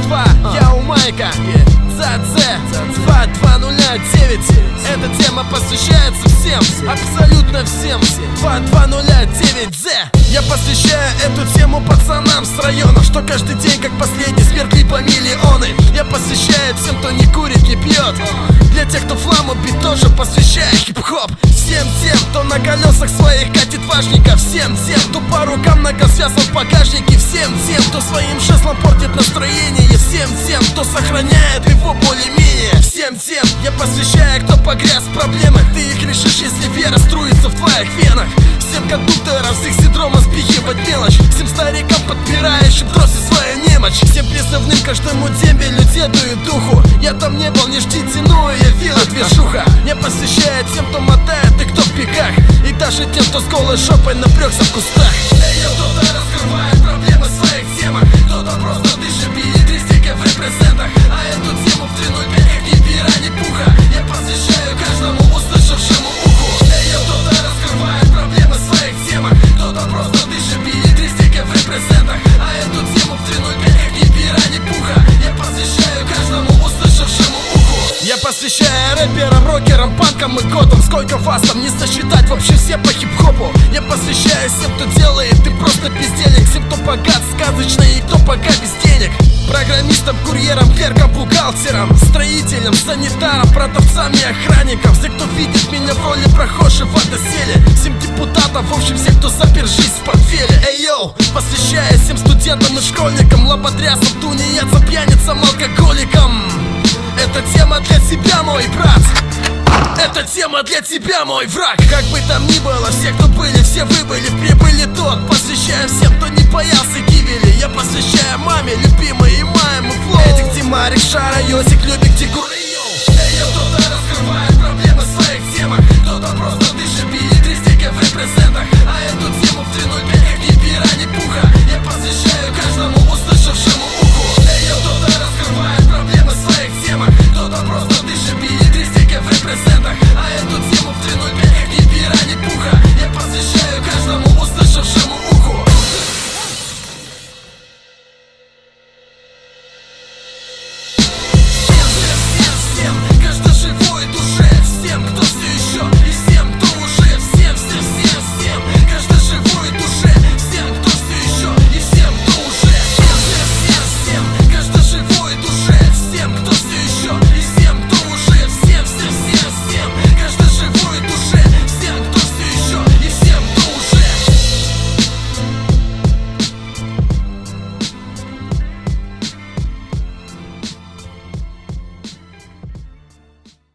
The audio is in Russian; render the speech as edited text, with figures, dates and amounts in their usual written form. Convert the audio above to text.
2, я у Майка, ЗАЦ 2209. Эта тема посвящается всем, абсолютно всем. 2209Z. Я посвящаю эту тему пацанам с районов, что каждый день как последний смерть либо миллионы. Я посвящаю тем, кто не курит, не пьет. Для тех, кто фламу бит, тоже посвящаю хип-хоп. Всем тем, кто на колесах своих катит важников. Всем тем, кто по рукам многосвязан в багажнике. Всем тем, кто своим жезлом портит настроение. Всем тем, кто сохраняет его более-менее. Всем тем я посвящаю, кто погряз в проблемах. Ты их решишь, если вера струится в твоих венах. Всем кондукторам с их синдромом спихивать мелочь. Всем старикам, подпирающим трости свою немощь. Всем призывным, каждому дембелю, деду и духу. Я там не был, не ждите, но я вилла движуха. Я посвящаю тем, кто мотает и кто в бегах. И даже тем, кто с голой жопой напрягся в кустах. Кто-то раскрывает проблемы в своих темах. Кто-то просто дышит билетристикой в репрезентах. А эту тему в 305 как ни пера, ни пуха. Я посвящаю каждому услышавшему уху. Кто-то раскрывает проблемы в своих темах. Кто-то просто дышит билетристикой в репрезентах. А эту тему в 305 как ни пера, ни пуха. Я посвящаю каждому услышавшему уху. Я посвящаю рэперам, рокерам, панкам и котам. Сколько вас там не сосчитать, вообще все по хип-хопу. Я посвящаю всем, кто делает, ты просто бездельник. Всем, кто богат, сказочный и кто пока без денег. Программистам, курьерам, клеркам, бухгалтерам, строителям, санитарам, продавцам и охранникам. Все, кто видит меня в роли прохожего доселе. Всем депутатам, в общем, все, кто запер жизнь в портфеле. Эй, йоу, посвящаю всем студентам и школьникам, лоботрясам, тунеядцам, пьяницам, алкоголикам. Эта тема для тебя, мой брат. Эта тема для тебя, мой враг. Как бы там ни было, все, кто были, все выбыли в прибыли тот. Посвящаю всем, кто не боялся гибели. Я посвящаю маме, любимой и моему флоу. Эдик, Димарик, Шара, Йосик, Любик, Тигур